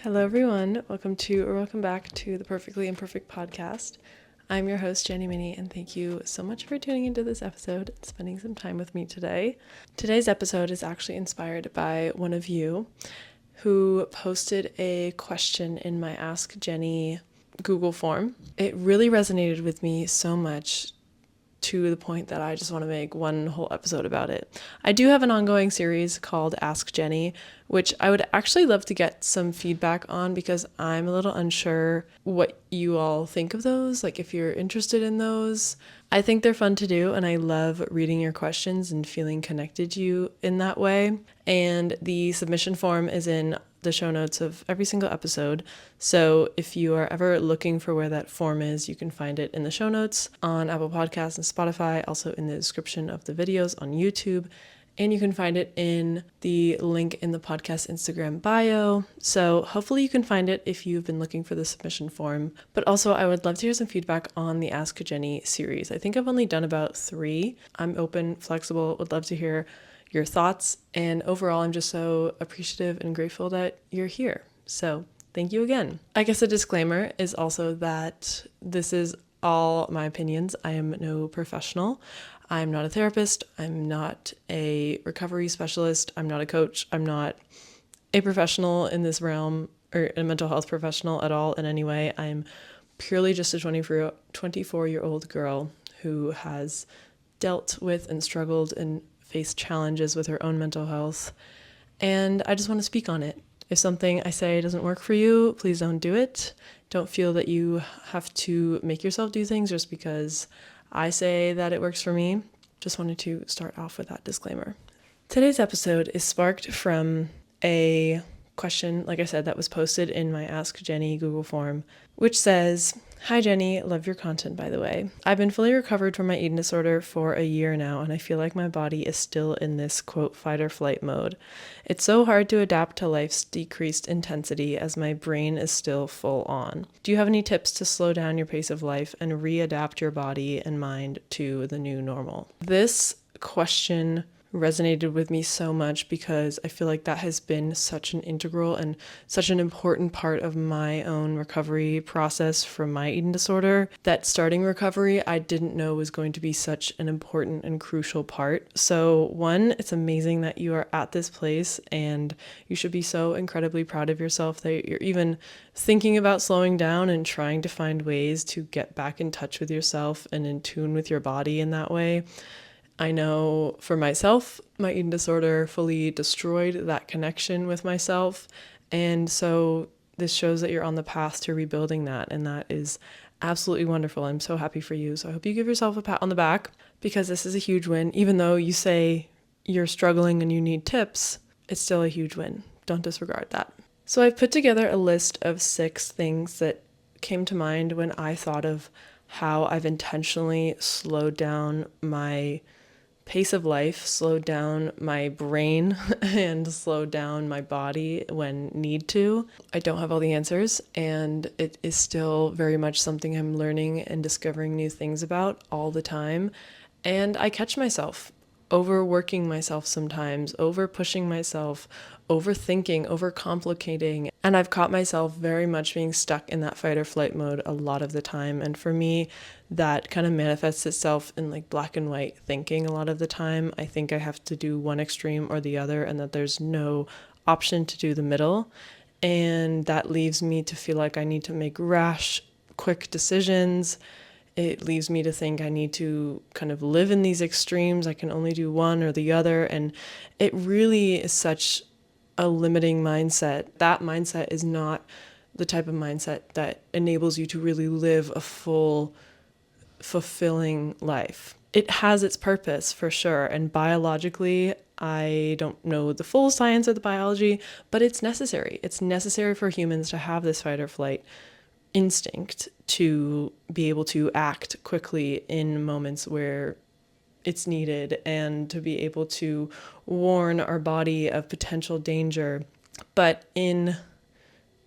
Hello, everyone. Welcome back to the Perfectly Imperfect podcast. I'm your host, Jenny Minnie, and thank you so much for tuning into this episode and spending some time with me today. Today's episode is actually inspired by one of you who posted a question in my Ask Jenny Google form. It really resonated with me so much to the point that I just want to make one whole episode about it. I do have an ongoing series called Ask Jenny, which I would actually love to get some feedback on because I'm a little unsure what you all think of those, like if you're interested in those. I think they're fun to do, and I love reading your questions and feeling connected to you in that way. And the submission form is in the show notes of every single episode. So if you are ever looking for where that form is, you can find it in the show notes on Apple Podcasts and Spotify, also in the description of the videos on YouTube. And you can find it in the link in the podcast Instagram bio. So hopefully you can find it if you've been looking for the submission form. But also I would love to hear some feedback on the Ask Jenny series. I think I've only done about 3. I'm open, flexible, would love to hear your thoughts. And overall, I'm just so appreciative and grateful that you're here. So thank you again. I guess a disclaimer is also that this is all my opinions. I am no professional. I'm not a therapist. I'm not a recovery specialist. I'm not a coach. I'm not a professional in this realm or a mental health professional at all in any way. I'm purely just a 24-year-old girl who has dealt with and struggled and faced challenges with her own mental health. And I just want to speak on it. If something I say doesn't work for you, please don't do it. Don't feel that you have to make yourself do things just because I say that it works for me. Just wanted to start off with that disclaimer. Today's episode is sparked from a question, like I said, that was posted in my Ask Jenny Google form, which says, "Hi Jenny, love your content by the way. I've been fully recovered from my eating disorder for a year now, and I feel like my body is still in this quote fight or flight mode. It's so hard to adapt to life's decreased intensity as my brain is still full on. Do you have any tips to slow down your pace of life and readapt your body and mind to the new normal?" This question resonated with me so much because I feel like that has been such an integral and such an important part of my own recovery process from my eating disorder that starting recovery I didn't know was going to be such an important and crucial part. So one, it's amazing that you are at this place and you should be so incredibly proud of yourself that you're even thinking about slowing down and trying to find ways to get back in touch with yourself and in tune with your body in that way. I know for myself, my eating disorder fully destroyed that connection with myself. And so this shows that you're on the path to rebuilding that. And that is absolutely wonderful. I'm so happy for you. So I hope you give yourself a pat on the back because this is a huge win. Even though you say you're struggling and you need tips, it's still a huge win. Don't disregard that. So I've put together a list of 6 things that came to mind when I thought of how I've intentionally slowed down my pace of life, slowed down my brain, and slowed down my body when need to. I don't have all the answers, and it is still very much something I'm learning and discovering new things about all the time. And I catch myself overworking myself sometimes, over pushing myself, overthinking, overcomplicating. And I've caught myself very much being stuck in that fight or flight mode a lot of the time. And for me, that kind of manifests itself in like black and white thinking a lot of the time. I think I have to do one extreme or the other and that there's no option to do the middle. And that leaves me to feel like I need to make rash, quick decisions. It leaves me to think I need to kind of live in these extremes. I can only do one or the other. And it really is such a limiting mindset. That mindset is not the type of mindset that enables you to really live a full, fulfilling life. It has its purpose for sure. And biologically, I don't know the full science of the biology, but it's necessary. It's necessary for humans to have this fight or flight instinct to be able to act quickly in moments where it's needed and to be able to warn our body of potential danger. But in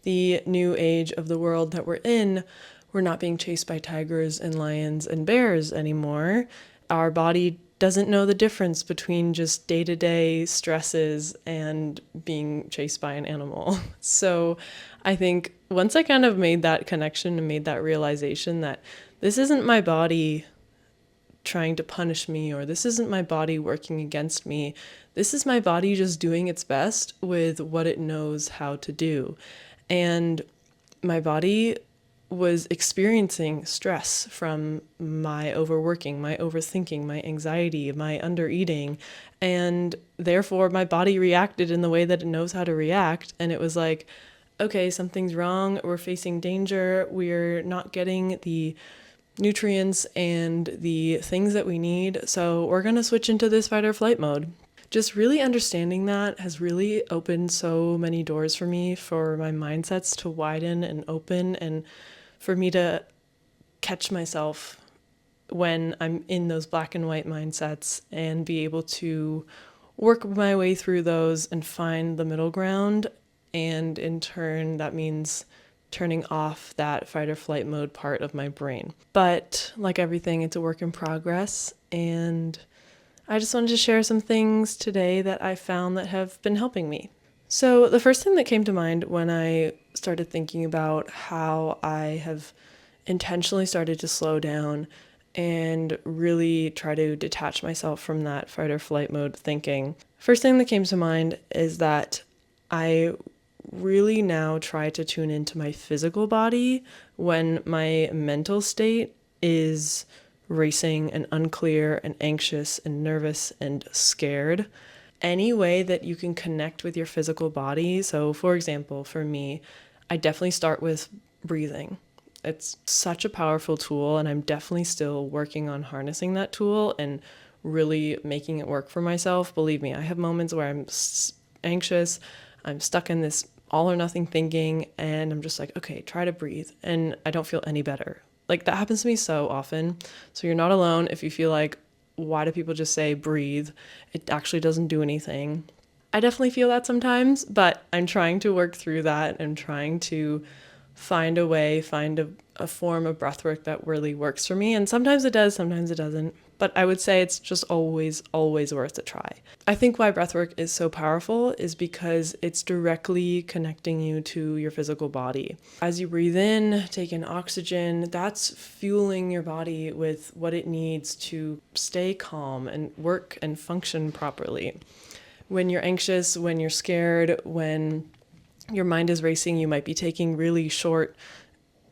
the new age of the world that we're in, we're not being chased by tigers and lions and bears anymore. Our body doesn't know the difference between just day-to-day stresses and being chased by an animal. So I think once I kind of made that connection and made that realization that this isn't my body trying to punish me, or this isn't my body working against me, this is my body just doing its best with what it knows how to do. And my body was experiencing stress from my overworking, my overthinking, my anxiety, my undereating, and therefore my body reacted in the way that it knows how to react. And it was like, okay, something's wrong, we're facing danger, we're not getting the nutrients and the things that we need, so we're going to switch into this fight or flight mode. Just really understanding that has really opened so many doors for me, for my mindsets to widen and open, and for me to catch myself when I'm in those black and white mindsets and be able to work my way through those and find the middle ground. And in turn, that means turning off that fight or flight mode part of my brain. But like everything, it's a work in progress. And I just wanted to share some things today that I found that have been helping me. So the first thing that came to mind when I started thinking about how I have intentionally started to slow down and really try to detach myself from that fight or flight mode thinking. First thing that came to mind is that I really now try to tune into my physical body when my mental state is racing and unclear and anxious and nervous and scared. Any way that you can connect with your physical body. So for example, for me, I definitely start with breathing. It's such a powerful tool, and I'm definitely still working on harnessing that tool and really making it work for myself. Believe me, I have moments where I'm anxious, I'm stuck in this all or nothing thinking, and I'm just like, okay, try to breathe, and I don't feel any better. Like, that happens to me so often. So you're not alone if you feel like, why do people just say breathe? It actually doesn't do anything. I definitely feel that sometimes, but I'm trying to work through that and trying to find a way, find a form of breathwork that really works for me. And sometimes it does, sometimes it doesn't. But I would say it's just always worth a try. I think why breathwork is so powerful is because it's directly connecting you to your physical body. As you breathe in, take in oxygen, that's fueling your body with what it needs to stay calm and work and function properly. When you're anxious, when you're scared, when your mind is racing, you might be taking really short,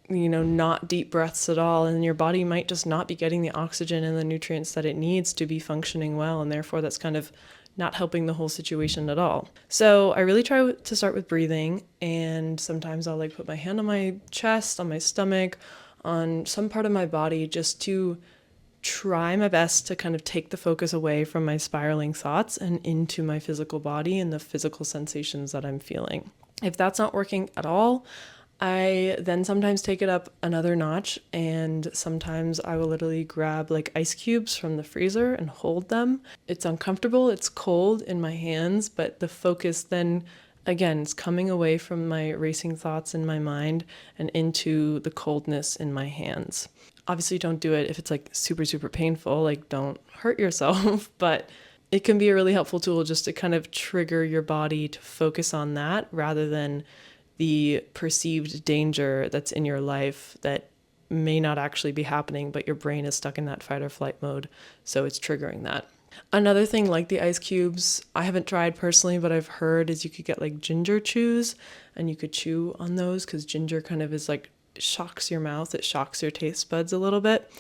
not deep breaths at all, and your body might just not be getting the oxygen and the nutrients that it needs to be functioning well, and therefore that's kind of not helping the whole situation at all. So I really try to start with breathing, and sometimes I'll put my hand on my chest, on my stomach, on some part of my body, just to try my best to kind of take the focus away from my spiraling thoughts and into my physical body and the physical sensations that I'm feeling. If that's not working at all, I then sometimes take it up another notch, and sometimes I will literally grab ice cubes from the freezer and hold them. It's uncomfortable, it's cold in my hands, but the focus then, again, is coming away from my racing thoughts in my mind and into the coldness in my hands. Obviously, don't do it if it's super, super painful, don't hurt yourself, but it can be a really helpful tool just to kind of trigger your body to focus on that rather than the perceived danger that's in your life that may not actually be happening, but your brain is stuck in that fight or flight mode, so it's triggering that. Another thing like the ice cubes, I haven't tried personally, but I've heard is you could get ginger chews, and you could chew on those because ginger kind of is shocks your mouth, it shocks your taste buds a little bit.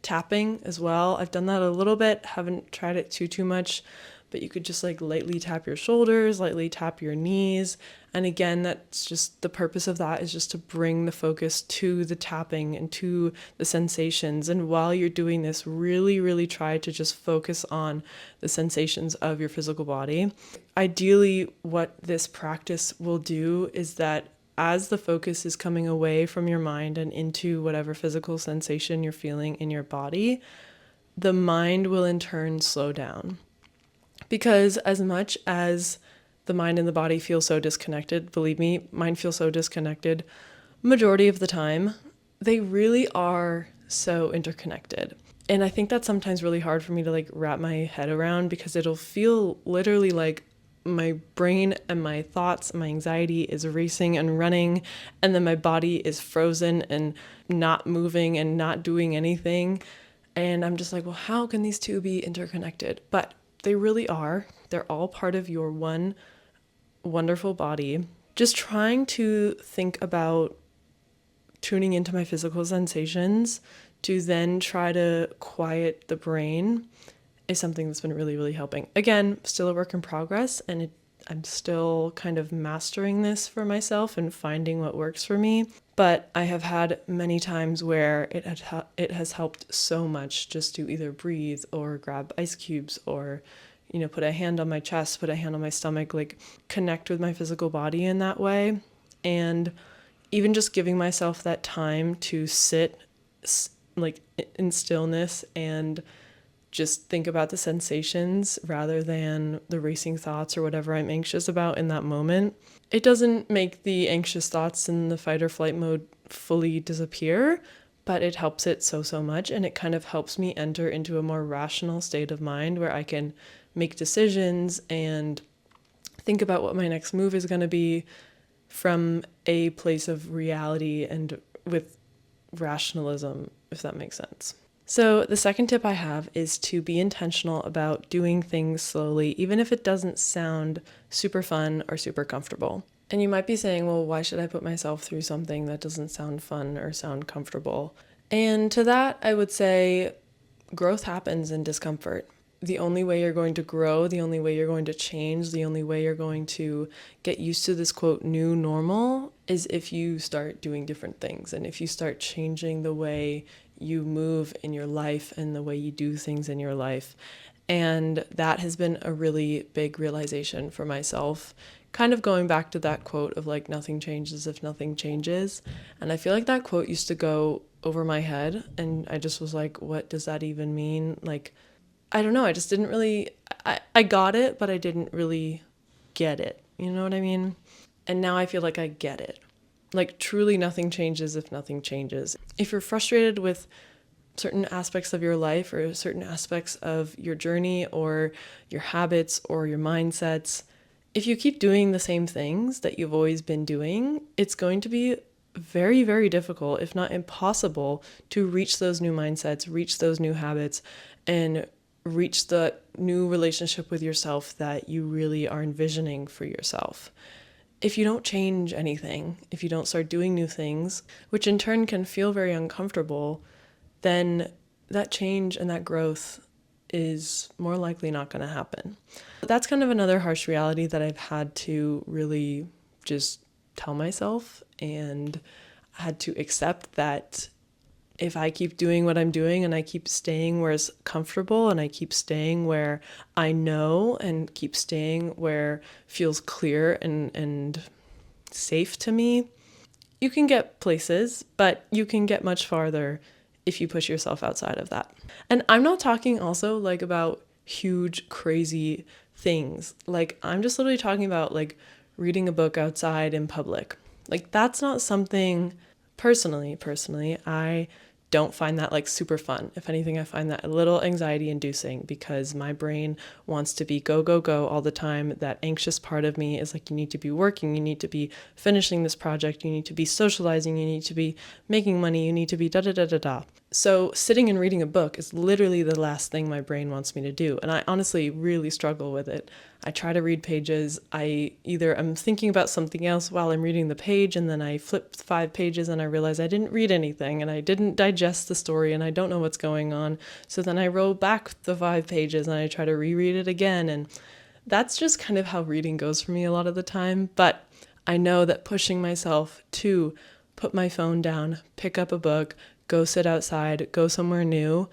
Tapping as well, I've done that a little bit, haven't tried it too much, but you could just lightly tap your shoulders, lightly tap your knees. And again, that's just the purpose of that is just to bring the focus to the tapping and to the sensations. And while you're doing this, really, really try to just focus on the sensations of your physical body. Ideally, what this practice will do is that as the focus is coming away from your mind and into whatever physical sensation you're feeling in your body, the mind will in turn slow down. Because as much as the mind and the body feel so disconnected, believe me, mine feels so disconnected, majority of the time, they really are so interconnected. And I think that's sometimes really hard for me to like wrap my head around, because it'll feel literally like my brain and my thoughts, my anxiety is racing and running, and then my body is frozen and not moving and not doing anything. And I'm just like, well, how can these two be interconnected? But they really are. They're all part of your one wonderful body. Just trying to think about tuning into my physical sensations to then try to quiet the brain is something that's been really, really helping. Again, still a work in progress, and I'm still kind of mastering this for myself and finding what works for me. But I have had many times where it has helped so much just to either breathe or grab ice cubes or, put a hand on my chest, put a hand on my stomach, like connect with my physical body in that way. And even just giving myself that time to sit like in stillness and just think about the sensations rather than the racing thoughts or whatever I'm anxious about in that moment. It doesn't make the anxious thoughts in the fight or flight mode fully disappear, but it helps it so much. And it kind of helps me enter into a more rational state of mind where I can make decisions and think about what my next move is going to be from a place of reality and with rationalism, if that makes sense. So the second tip I have is to be intentional about doing things slowly, even if it doesn't sound super fun or super comfortable. And you might be saying, well, why should I put myself through something that doesn't sound fun or sound comfortable? And to that, I would say growth happens in discomfort. The only way you're going to grow, the only way you're going to change, the only way you're going to get used to this quote new normal is if you start doing different things and if you start changing the way you move in your life and the way you do things in your life. And that has been a really big realization for myself, kind of going back to that quote of like, nothing changes if nothing changes. And I feel like that quote used to go over my head and I just was like, what does that even mean? Like, I don't know. I just didn't really, I got it, but I didn't really get it. You know what I mean? And now I feel like I get it. Like truly nothing changes if nothing changes. If you're frustrated with certain aspects of your life or certain aspects of your journey or your habits or your mindsets, if you keep doing the same things that you've always been doing, it's going to be very, very difficult, if not impossible, to reach those new mindsets, reach those new habits, and reach the new relationship with yourself that you really are envisioning for yourself. If you don't change anything, if you don't start doing new things, which in turn can feel very uncomfortable, then that change and that growth is more likely not going to happen. That's kind of another harsh reality that I've had to really just tell myself, and I had to accept that if I keep doing what I'm doing and I keep staying where it's comfortable and I keep staying where I know and keep staying where feels clear and safe to me, you can get places, but you can get much farther if you push yourself outside of that. And I'm not talking also like about huge, crazy things. Like I'm just literally talking about like reading a book outside in public. Like that's not something personally, I don't find that like super fun. If anything, I find that a little anxiety inducing because my brain wants to be go, go, go all the time. That anxious part of me is like, you need to be working, you need to be finishing this project, you need to be socializing, you need to be making money, you need to be da, da, da, da, da. So sitting and reading a book is literally the last thing my brain wants me to do. And I honestly really struggle with it. I try to read pages. I'm thinking about something else while I'm reading the page, and then I flip 5 pages and I realize I didn't read anything and I didn't digest the story and I don't know what's going on. So then I roll back the 5 pages and I try to reread it again. And that's just kind of how reading goes for me a lot of the time. But I know that pushing myself to put my phone down, pick up a book, go sit outside, go somewhere new,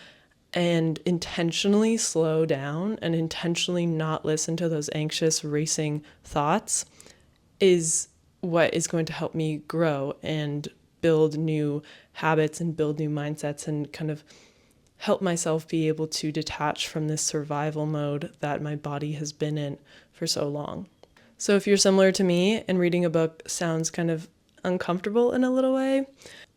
and intentionally slow down and intentionally not listen to those anxious, racing thoughts is what is going to help me grow and build new habits and build new mindsets and kind of help myself be able to detach from this survival mode that my body has been in for so long. So if you're similar to me and reading a book sounds kind of uncomfortable in a little way,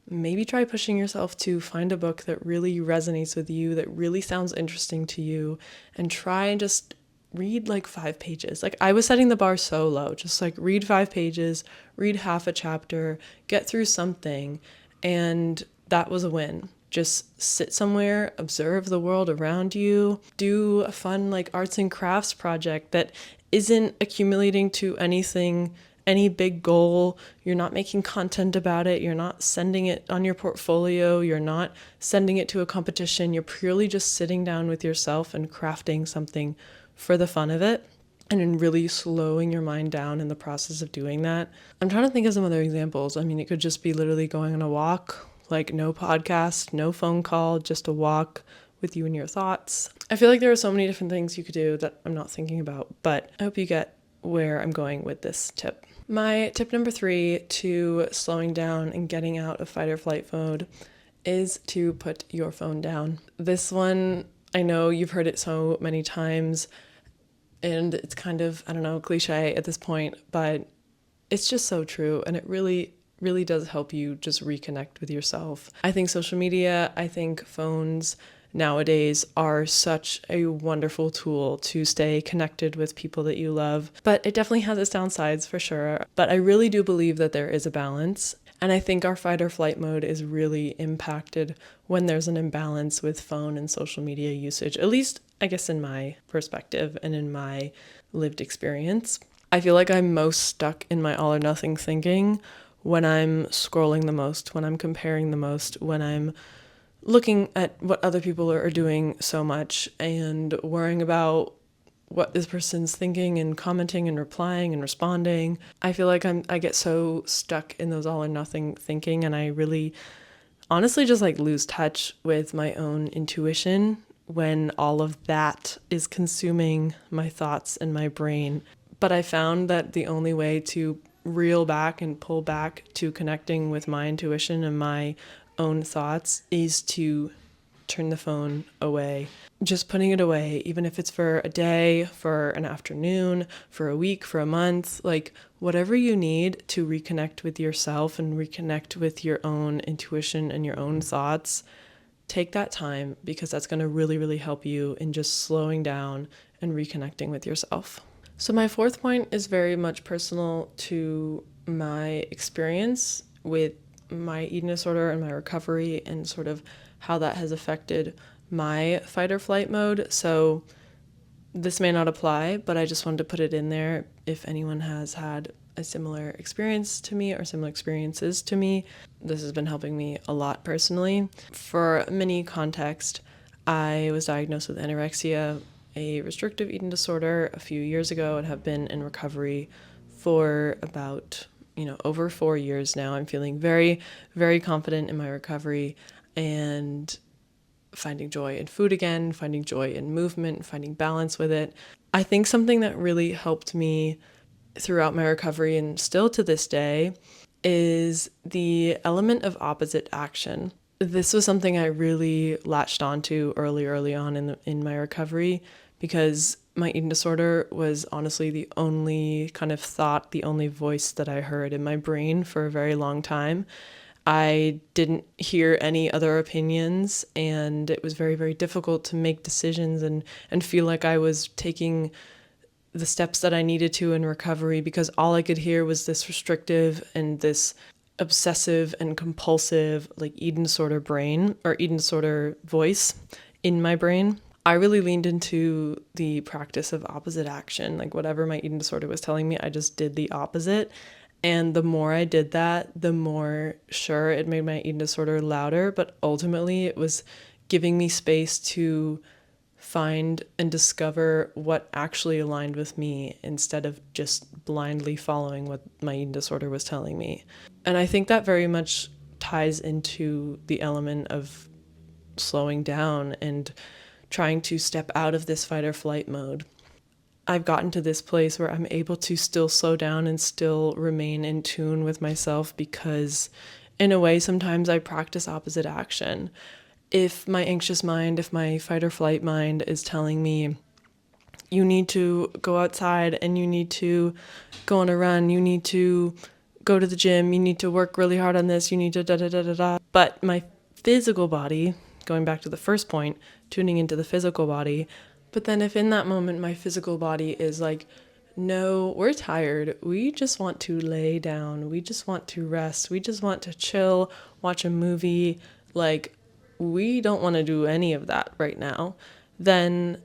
maybe try pushing yourself to find a book that really resonates with you, that really sounds interesting to you, and try and just read like 5 pages. Like, I was setting the bar so low, just like read 5 pages, read half a chapter, get through something, and that was a win. Just sit somewhere, observe the world around you, do a fun like arts and crafts project that isn't accumulating to anything, any big goal. You're not making content about it. You're not sending it on your portfolio. You're not sending it to a competition. You're purely just sitting down with yourself and crafting something for the fun of it, and in really slowing your mind down in the process of doing that. I'm trying to think of some other examples. I mean, it could just be literally going on a walk, like no podcast, no phone call, just a walk with you and your thoughts. I feel like there are so many different things you could do that I'm not thinking about, but I hope you get where I'm going with this tip. My tip number 3 to slowing down and getting out of fight or flight mode is to put your phone down. This one, I know you've heard it so many times, and it's kind of, I don't know, cliche at this point, but it's just so true, and it really does help you just reconnect with yourself. I think social media, I think phones nowadays are such a wonderful tool to stay connected with people that you love, but it definitely has its downsides for sure. But I really do believe that there is a balance, and I think our fight or flight mode is really impacted when there's an imbalance with phone and social media usage, at least I guess in my perspective and in my lived experience. I feel like I'm most stuck in my all or nothing thinking when I'm scrolling the most, when I'm comparing the most, when I'm looking at what other people are doing so much and worrying about what this person's thinking and commenting and replying and responding. I feel like I get so stuck in those all or nothing thinking, and I really honestly just like lose touch with my own intuition when all of that is consuming my thoughts and my brain. But I found that the only way to reel back and pull back to connecting with my intuition and my own thoughts is to turn the phone away. Just putting it away, even if it's for a day, for an afternoon, for a week, for a month, like whatever you need to reconnect with yourself and reconnect with your own intuition and your own thoughts. Take that time, because that's going to really help you in just slowing down and reconnecting with yourself. So my 4th point is very much personal to my experience with my eating disorder and my recovery, and sort of how that has affected my fight or flight mode. So this may not apply, but I just wanted to put it in there if anyone has had a similar experience to me or similar experiences to me. This has been helping me a lot personally. For mini context, I was diagnosed with anorexia, a restrictive eating disorder, a few years ago, and have been in recovery for about, over 4 years now. I'm feeling very, very confident in my recovery and finding joy in food again, finding joy in movement, finding balance with it. I think something that really helped me throughout my recovery, and still to this day, is the element of opposite action. This was something I really latched onto early on in my recovery, because my eating disorder was honestly the only kind of thought, the only voice that I heard in my brain for a very long time. I didn't hear any other opinions, and it was very, very difficult to make decisions and feel like I was taking the steps that I needed to in recovery, because all I could hear was this restrictive and this obsessive and compulsive like eating disorder brain or eating disorder voice in my brain. I really leaned into the practice of opposite action. Like whatever my eating disorder was telling me, I just did the opposite. And the more I did that, the more sure it made my eating disorder louder. But ultimately, it was giving me space to find and discover what actually aligned with me, instead of just blindly following what my eating disorder was telling me. And I think that very much ties into the element of slowing down and trying to step out of this fight or flight mode. I've gotten to this place where I'm able to still slow down and still remain in tune with myself, because in a way, sometimes I practice opposite action. If my anxious mind, if my fight or flight mind is telling me, you need to go outside and you need to go on a run, you need to go to the gym, you need to work really hard on this, you need to da da da da da. But my physical body, going back to the first point, tuning into the physical body. But then if in that moment my physical body is like, no, we're tired, we just want to lay down, we just want to rest, we just want to chill, watch a movie, like we don't want to do any of that right now, then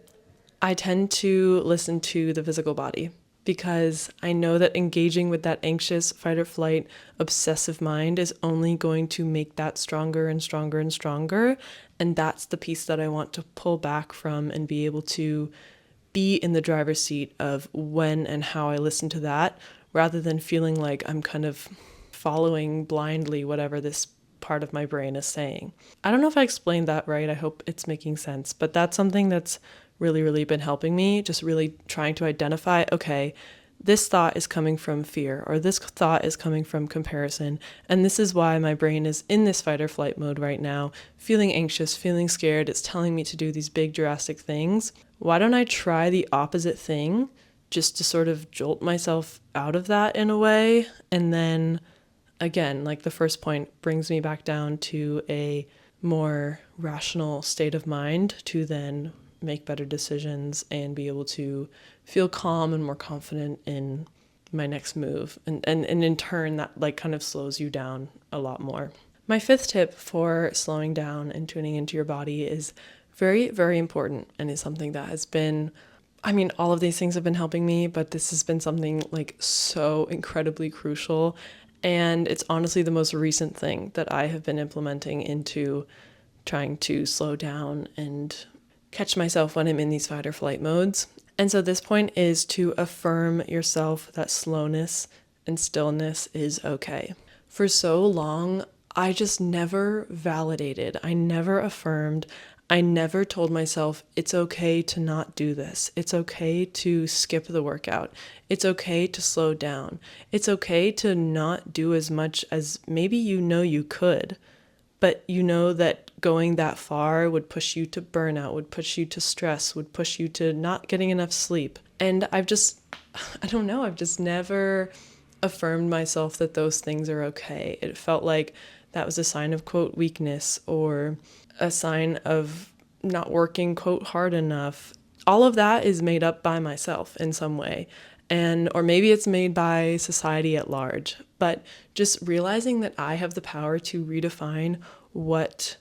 I tend to listen to the physical body, because I know that engaging with that anxious fight or flight obsessive mind is only going to make that stronger and stronger and stronger. And that's the piece that I want to pull back from and be able to be in the driver's seat of when and how I listen to that, rather than feeling like I'm kind of following blindly whatever this part of my brain is saying. I don't know if I explained that right. I hope it's making sense, but that's something that's really been helping me, just really trying to identify, okay, this thought is coming from fear, or this thought is coming from comparison, and this is why my brain is in this fight or flight mode right now, feeling anxious, feeling scared. It's telling me to do these big drastic things. Why don't I try the opposite thing, just to sort of jolt myself out of that in a way? And then again, like the first point, brings me back down to a more rational state of mind to then make better decisions and be able to feel calm and more confident in my next move. And in turn, that like kind of slows you down a lot more. My fifth tip for slowing down and tuning into your body is very important, and is something that has been, I mean, all of these things have been helping me, but this has been something like so incredibly crucial. And it's honestly the most recent thing that I have been implementing into trying to slow down and catch myself when I'm in these fight or flight modes. And so this point is to affirm yourself that slowness and stillness is okay. For so long, I just never validated, I never affirmed, I never told myself it's okay to not do this. It's okay to skip the workout. It's okay to slow down. It's okay to not do as much as maybe you know you could, but you know that going that far would push you to burnout, would push you to stress, would push you to not getting enough sleep. And I've just never affirmed myself that those things are okay. It felt like that was a sign of, quote, weakness, or a sign of not working, quote, hard enough. All of that is made up by myself in some way. Or maybe it's made by society at large, but just realizing that I have the power to redefine what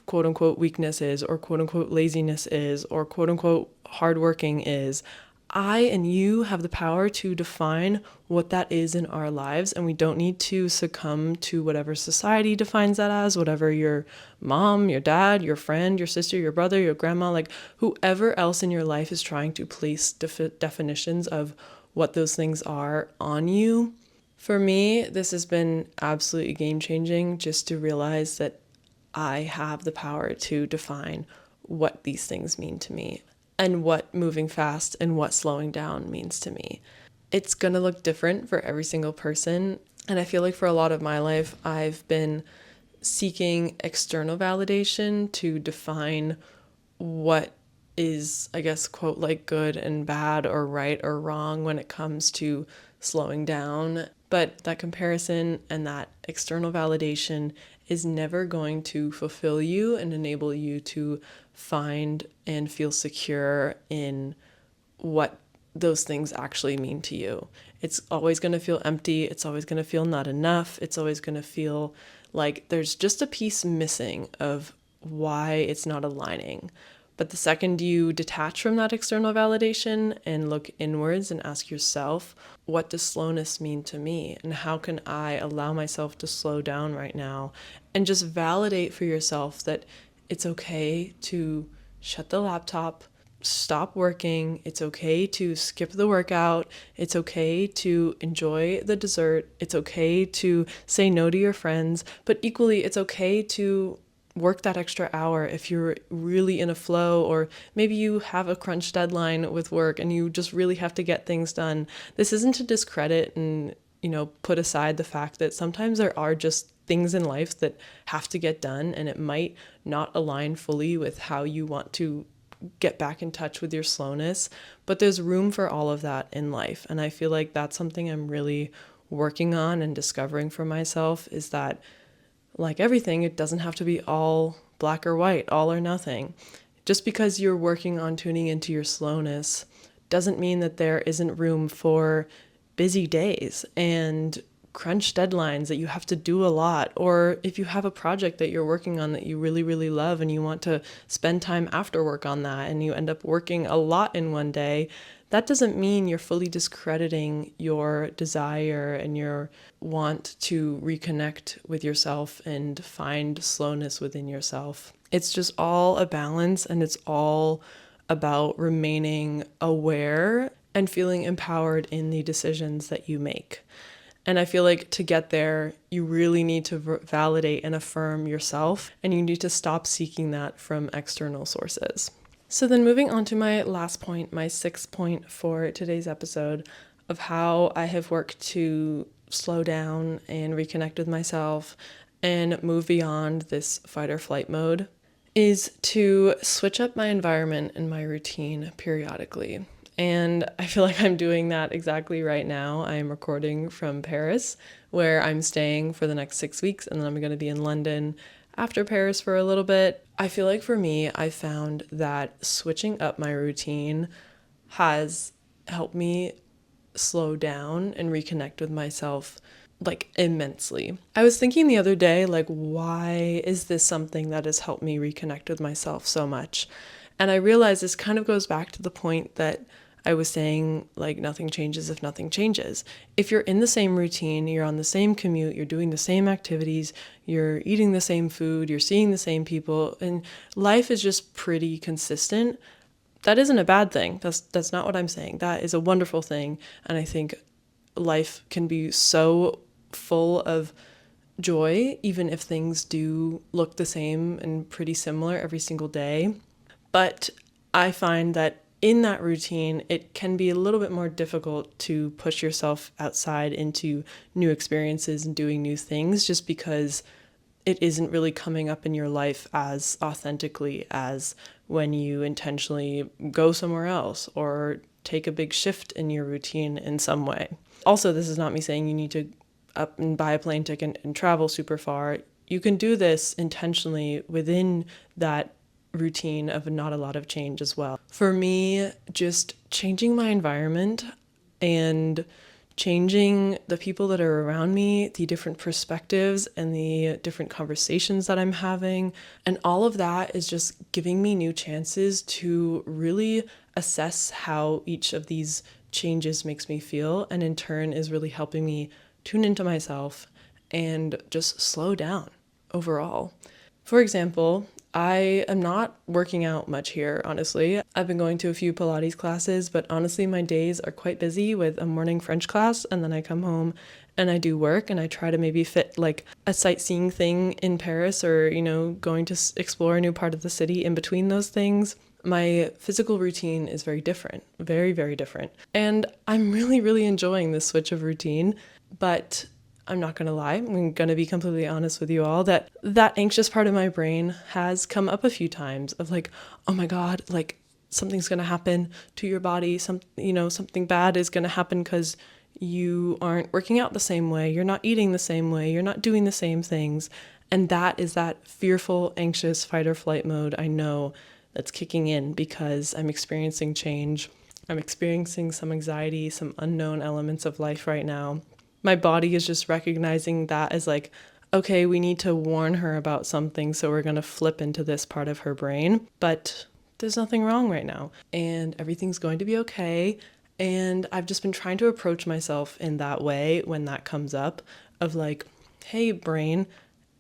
quote unquote weakness is, or quote unquote laziness is, or quote unquote hardworking is. I and you have the power to define what that is in our lives, and we don't need to succumb to whatever society defines that as, whatever your mom, your dad, your friend, your sister, your brother, your grandma, like whoever else in your life is trying to place definitions of what those things are on you. For me, this has been absolutely game-changing, just to realize that I have the power to define what these things mean to me, and what moving fast and what slowing down means to me. It's gonna look different for every single person. And I feel like for a lot of my life, I've been seeking external validation to define what is, I guess, quote, like good and bad or right or wrong when it comes to slowing down. But that comparison and that external validation is never going to fulfill you and enable you to find and feel secure in what those things actually mean to you. It's always going to feel empty. It's always going to feel not enough. It's always going to feel like there's just a piece missing of why it's not aligning. But the second you detach from that external validation and look inwards and ask yourself, what does slowness mean to me? And how can I allow myself to slow down right now? And just validate for yourself that it's okay to shut the laptop, stop working. It's okay to skip the workout. It's okay to enjoy the dessert. It's okay to say no to your friends. But equally, it's okay to work that extra hour if you're really in a flow, or maybe you have a crunch deadline with work and you just really have to get things done. This isn't to discredit and, put aside the fact that sometimes there are just things in life that have to get done, and it might not align fully with how you want to get back in touch with your slowness, but there's room for all of that in life. And I feel like that's something I'm really working on and discovering for myself is that, like everything, it doesn't have to be all black or white, all or nothing. Just because you're working on tuning into your slowness doesn't mean that there isn't room for busy days and crunch deadlines that you have to do a lot. Or if you have a project that you're working on that you really, really love and you want to spend time after work on that and you end up working a lot in one day, that doesn't mean you're fully discrediting your desire and your want to reconnect with yourself and find slowness within yourself. It's just all a balance, and it's all about remaining aware and feeling empowered in the decisions that you make. And I feel like to get there, you really need to validate and affirm yourself, and you need to stop seeking that from external sources. So then moving on to my last point, my sixth point for today's episode of how I have worked to slow down and reconnect with myself and move beyond this fight or flight mode, is to switch up my environment and my routine periodically. And I feel like I'm doing that exactly right now. I am recording from Paris, where I'm staying for the next 6 weeks, and then I'm going to be in London after Paris for a little bit. I feel like for me, I found that switching up my routine has helped me slow down and reconnect with myself like immensely. I was thinking the other day, like, why is this something that has helped me reconnect with myself so much? And I realized this kind of goes back to the point that I was saying, like, nothing changes if nothing changes. If you're in the same routine, you're on the same commute, you're doing the same activities, you're eating the same food, you're seeing the same people, and life is just pretty consistent, that isn't a bad thing. That's not what I'm saying. That is a wonderful thing. And I think life can be so full of joy, even if things do look the same and pretty similar every single day. But I find that in that routine, it can be a little bit more difficult to push yourself outside into new experiences and doing new things, just because it isn't really coming up in your life as authentically as when you intentionally go somewhere else or take a big shift in your routine in some way. Also, this is not me saying you need to up and buy a plane ticket and travel super far. You can do this intentionally within that routine of not a lot of change as well. For me, just changing my environment and changing the people that are around me, the different perspectives and the different conversations that I'm having, and all of that is just giving me new chances to really assess how each of these changes makes me feel, and in turn is really helping me tune into myself and just slow down overall. For example, I am not working out much here, honestly. I've been going to a few Pilates classes, but honestly, my days are quite busy with a morning French class, and then I come home and I do work, and I try to maybe fit like a sightseeing thing in Paris, or, going to explore a new part of the city in between those things. My physical routine is very different, very, very different. And I'm really, really enjoying this switch of routine, but I'm not going to lie, I'm going to be completely honest with you all, that anxious part of my brain has come up a few times of like, oh my God, like something's going to happen to your body. Something bad is going to happen because you aren't working out the same way. You're not eating the same way. You're not doing the same things. And that is that fearful, anxious fight or flight mode I know that's kicking in because I'm experiencing change. I'm experiencing some anxiety, some unknown elements of life right now. My body is just recognizing that as like, okay, we need to warn her about something, so we're going to flip into this part of her brain. But there's nothing wrong right now, and everything's going to be okay. And I've just been trying to approach myself in that way when that comes up, of like, hey, brain,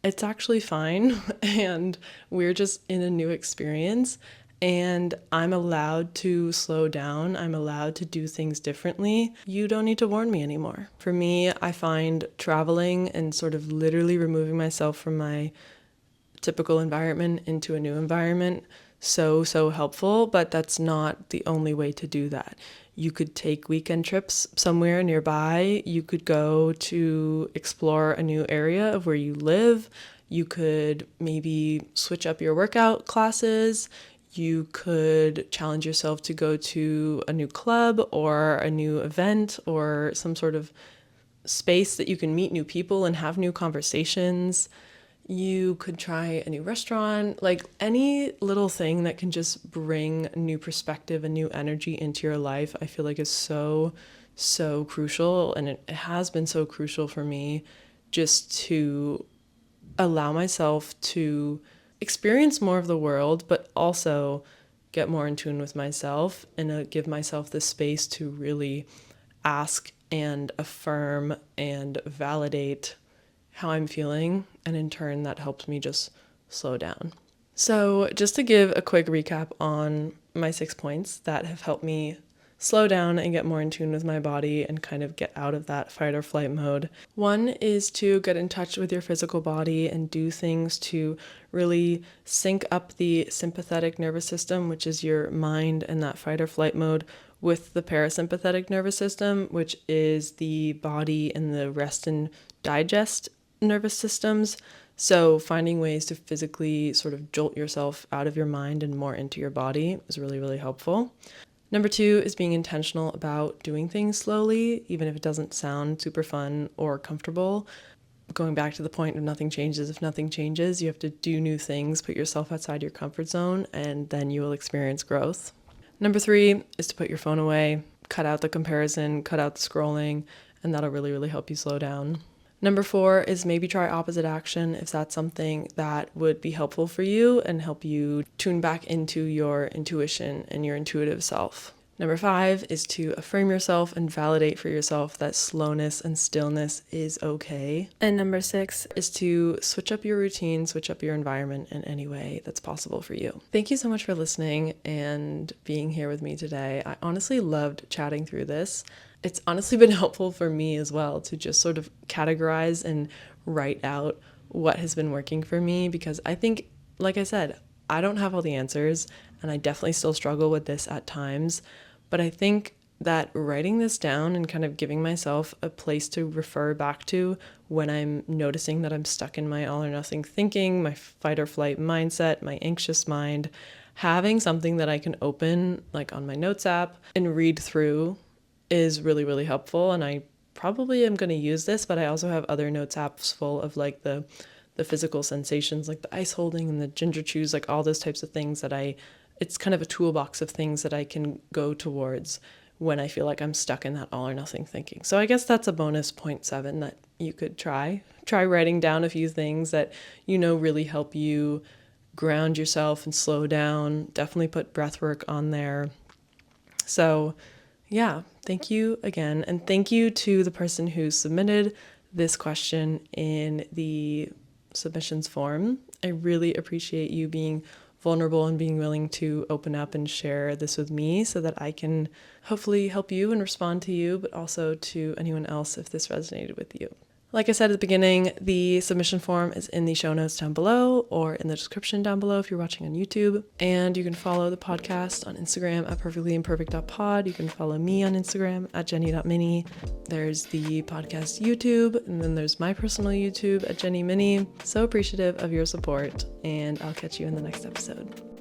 it's actually fine, and we're just in a new experience. And I'm allowed to slow down. I'm allowed to do things differently. You don't need to warn me anymore. For me, I find traveling and sort of literally removing myself from my typical environment into a new environment so helpful, but that's not the only way to do that. You could take weekend trips somewhere nearby. You could go to explore a new area of where you live. You could maybe switch up your workout classes. You could challenge yourself to go to a new club or a new event or some sort of space that you can meet new people and have new conversations. You could try a new restaurant, like any little thing that can just bring new perspective and new energy into your life. I feel like is so crucial, and it has been so crucial for me just to allow myself to experience more of the world, but also get more in tune with myself and give myself the space to really ask and affirm and validate how I'm feeling. And in turn, that helps me just slow down. So just to give a quick recap on my 6 points that have helped me slow down and get more in tune with my body and kind of get out of that fight or flight mode. One is to get in touch with your physical body and do things to really sync up the sympathetic nervous system, which is your mind and that fight or flight mode, with the parasympathetic nervous system, which is the body and the rest and digest nervous systems. So finding ways to physically sort of jolt yourself out of your mind and more into your body is really, really helpful. Number 2 is being intentional about doing things slowly, even if it doesn't sound super fun or comfortable. Going back to the point of nothing changes if nothing changes, you have to do new things, put yourself outside your comfort zone, and then you will experience growth. Number 3 is to put your phone away, cut out the comparison, cut out the scrolling, and that'll really, really help you slow down. Number 4 is maybe try opposite action if that's something that would be helpful for you and help you tune back into your intuition and your intuitive self. Number 5 is to affirm yourself and validate for yourself that slowness and stillness is okay. And number 6 is to switch up your routine, switch up your environment in any way that's possible for you. Thank you so much for listening and being here with me today. I honestly loved chatting through this. It's honestly been helpful for me as well to just sort of categorize and write out what has been working for me, because I think, like I said, I don't have all the answers and I definitely still struggle with this at times, but I think that writing this down and kind of giving myself a place to refer back to when I'm noticing that I'm stuck in my all or nothing thinking, my fight or flight mindset, my anxious mind, having something that I can open like on my notes app and read through is really, really helpful. And I probably am going to use this, but I also have other notes apps full of like the physical sensations, like the ice holding and the ginger chews, like all those types of things that it's kind of a toolbox of things that I can go towards when I feel like I'm stuck in that all or nothing thinking. So I guess that's a bonus 0.7 that you could try writing down a few things that really help you ground yourself and slow down. Definitely put breath work on there. So yeah, thank you again. And thank you to the person who submitted this question in the submissions form. I really appreciate you being vulnerable and being willing to open up and share this with me so that I can hopefully help you and respond to you, but also to anyone else if this resonated with you. Like I said at the beginning, the submission form is in the show notes down below or in the description down below if you're watching on YouTube. And you can follow the podcast on Instagram at perfectlyimperfect.pod. You can follow me on Instagram at jenny.mini. There's the podcast YouTube, and then there's my personal YouTube at Jenny Mini. So appreciative of your support, and I'll catch you in the next episode.